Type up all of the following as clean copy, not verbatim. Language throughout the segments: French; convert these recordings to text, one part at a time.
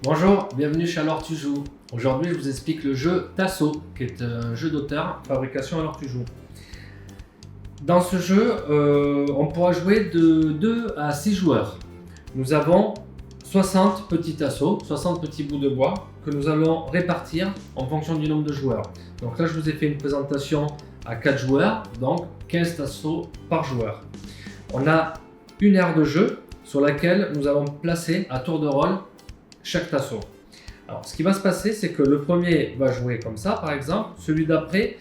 Bonjour, bienvenue chez Alors Tu joues. Aujourd'hui, je vous explique le jeu Tasso, qui est un jeu d'auteur, fabrication Alors Tu joues. Dans ce jeu, on pourra jouer de 2 à 6 joueurs. Nous avons 60 petits tasseaux, 60 petits bouts de bois que nous allons répartir en fonction du nombre de joueurs. Donc là, je vous ai fait une présentation à 4 joueurs, donc 15 tasseaux par joueur. On a une aire de jeu sur laquelle nous allons placer à tour de rôle chaque tasso. Alors, ce qui va se passer, c'est que le premier va jouer comme ça, par exemple. Celui d'après,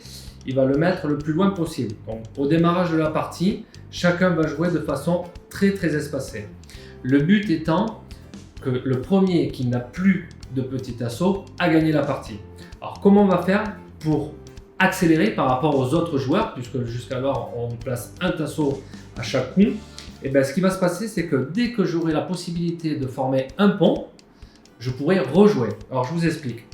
il va le mettre le plus loin possible. Donc, au démarrage de la partie, chacun va jouer de façon très espacée. Le but étant que le premier qui n'a plus de petit tasso a gagné la partie. Alors, comment on va faire pour accélérer par rapport aux autres joueurs, puisque jusqu'alors on place un tasso à chaque coup? Et bien, ce qui va se passer, c'est que dès que j'aurai la possibilité de former un pont, je pourrais rejouer. Alors, je vous explique.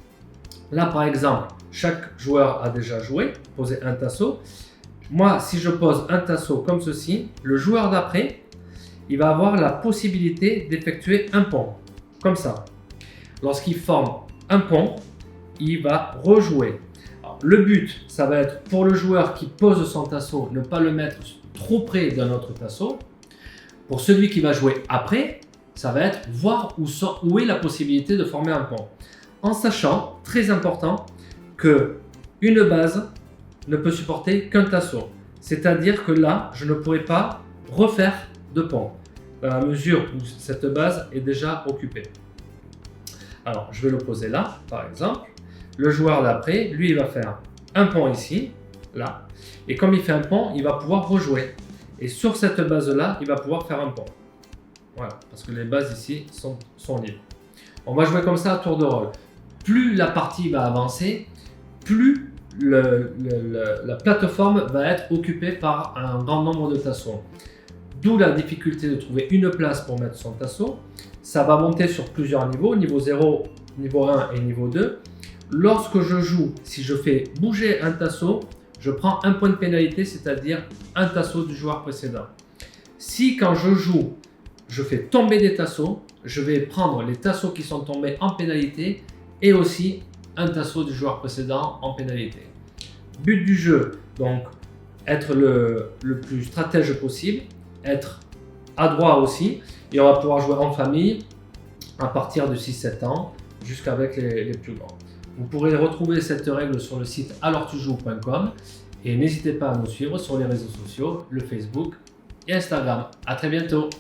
Là, par exemple, chaque joueur a déjà joué, posé un tasso. Moi, si je pose un tasso comme ceci, le joueur d'après, il va avoir la possibilité d'effectuer un pont, comme ça. Lorsqu'il forme un pont, il va rejouer. Alors, le but, ça va être pour le joueur qui pose son tasso, ne pas le mettre trop près d'un autre tasso. Pour celui qui va jouer après, ça va être voir où est la possibilité de former un pont. En sachant, très important, que une base ne peut supporter qu'un tasso. C'est-à-dire que là, je ne pourrai pas refaire de pont, dans la mesure où cette base est déjà occupée. Alors, je vais le poser là, par exemple. Le joueur d'après, lui, il va faire un pont ici, là. Et comme il fait un pont, il va pouvoir rejouer. Et sur cette base-là, il va pouvoir faire un pont. Voilà, parce que les bases ici sont libres. On va jouer comme ça à tour de rôle. Plus la partie va avancer, plus la plateforme va être occupée par un grand nombre de tassos. D'où la difficulté de trouver une place pour mettre son tasso. Ça va monter sur plusieurs niveaux, niveau 0, niveau 1 et niveau 2. Lorsque je joue, si je fais bouger un tasso, je prends un point de pénalité, c'est-à-dire un tasso du joueur précédent. Si quand je joue, je fais tomber des tassos, je vais prendre les tassos qui sont tombés en pénalité et aussi un tasso du joueur précédent en pénalité. But du jeu, donc être le plus stratège possible, être adroit aussi, et on va pouvoir jouer en famille à partir de 6-7 ans jusqu'avec les plus grands. Vous pourrez retrouver cette règle sur le site alorstujoues.com et n'hésitez pas à nous suivre sur les réseaux sociaux, le Facebook et Instagram. À très bientôt.